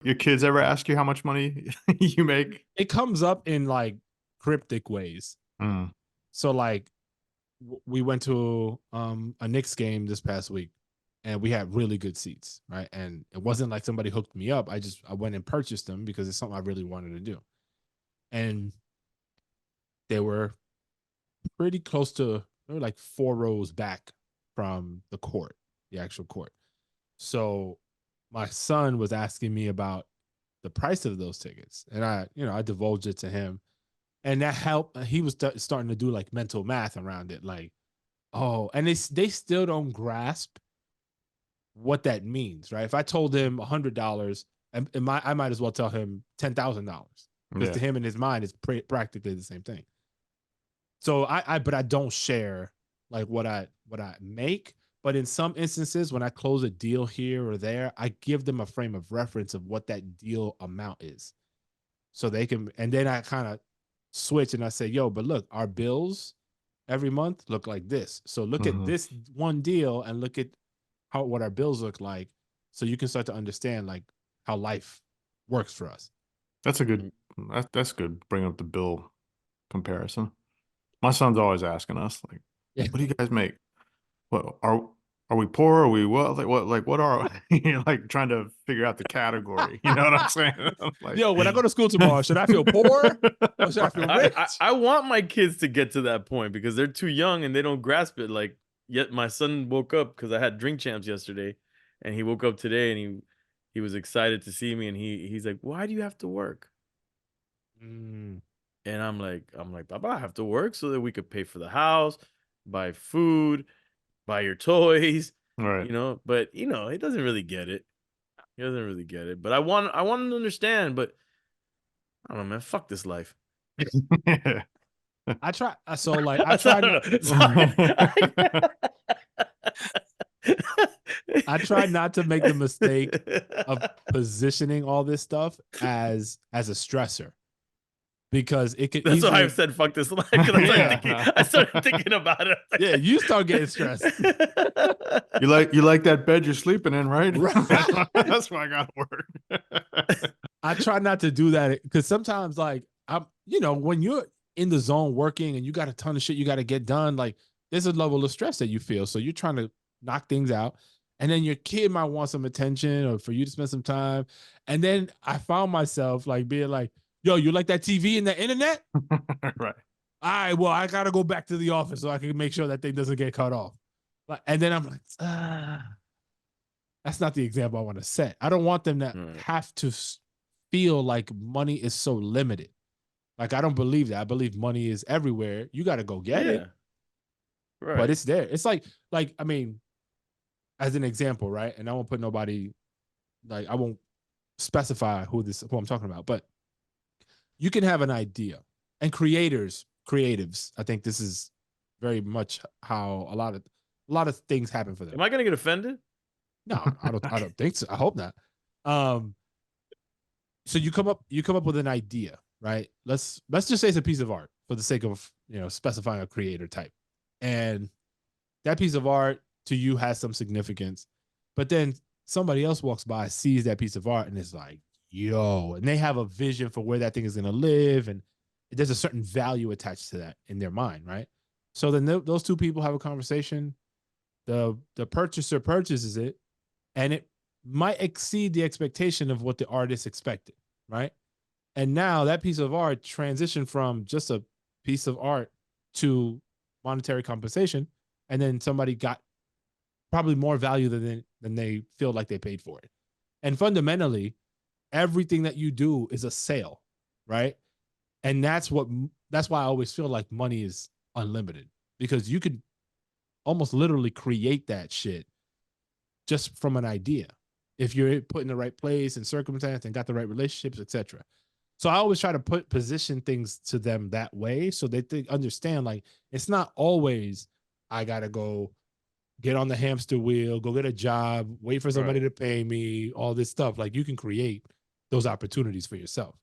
Your kids ever ask you how much money you make? It comes up in like cryptic ways. Mm. So like we went to a Knicks game this past week and we had really good seats, right? And it wasn't like somebody hooked me up. I went and purchased them because it's something I really wanted to do. And they were pretty close to, they were like 4 rows back from the court, the actual court. So my son was asking me about the price of those tickets, and I divulged it to him, and that helped. He was starting to do like mental math around it, like, oh, and they still don't grasp what that means, right? If I told him $100, I might as well tell him $10,000 because to Yeah. him in his mind it's practically the same thing. So but I don't share like what I make. But in some instances, when I close a deal here or there, I give them a frame of reference of what that deal amount is, so they can. And then I kind of switch and I say, "Yo, but look, our bills every month look like this. So look at Hmm. this one deal and look at how what our bills look like, so you can start to understand like how life works for us." That's a good. That's good. Bring up the bill comparison. My son's always asking us, like, Yeah. "What do you guys make? What are we poor? Are we what? Like what are you know, like trying to figure out the category? You know what I'm saying? I'm like, Yo, when I go to school tomorrow, should I feel poor or should I feel right. rich? I want my kids to get to that point because they're too young and they don't grasp it. Like, yet my son woke up because I had drink champs yesterday, and he woke up today and he was excited to see me, and he's like, "Why do you have to work?" Mm. And I'm like, "Baba, I have to work so that we could pay for the house, buy food, buy your toys, Right. But he doesn't really get it. He doesn't really get it. But I want him to understand. But I don't know, man. Fuck this life. I try. So like I I try. don't know. Sorry. I try not to make the mistake of positioning all this stuff as a stressor because it could That's why easily. I've said fuck this life, because I started Yeah, thinking I started thinking about it. I yeah. You start getting stressed, You like that bed you're sleeping in, right? right? That's why I gotta work. I try not to do that because sometimes, like, when you're in the zone working and you got a ton of shit you got to get done, like, there's a level of stress that you feel. So you're trying to knock things out. And then your kid might want some attention or for you to spend some time. And then I found myself like being like, yo, you like that TV and the internet? Right. All right, well, I got to go back to the office so I can make sure that thing doesn't get cut off. And then I'm like, that's not the example I want to set. I don't want them to Right. have to feel like money is so limited. Like, I don't believe that. I believe money is everywhere. You got to go get it, Yeah. but Right. it's there. It's like I mean, as an example, right? And I won't put nobody, like, I won't specify who I'm talking about, but you can have an idea, and creatives. I think this is very much how a lot of things happen for Am them. I gonna get offended? No, I don't think so. I hope not. Um, so you come up with an idea, right? Let's just say it's a piece of art for the sake of specifying a creator type, and that piece of art to you has some significance, but then somebody else walks by, sees that piece of art, and is like, yo, and they have a vision for where that thing is going to live, and there's a certain value attached to that in their mind, right? So then those two people have a conversation. The purchaser purchases it, and it might exceed the expectation of what the artist expected, right? And now that piece of art transitioned from just a piece of art to monetary compensation, and then somebody got probably more value than they feel like they paid for it. And fundamentally, everything that you do is a sale, right? And that's why I always feel like money is unlimited, because you could almost literally create that shit just from an idea if you're put in the right place and circumstance and got the right relationships, etc. So I always try to position things to them that way so they understand, like, it's not always I gotta go get on the hamster wheel, go get a job, wait for somebody Right. to pay me, all this stuff. Like, you can create those opportunities for yourself.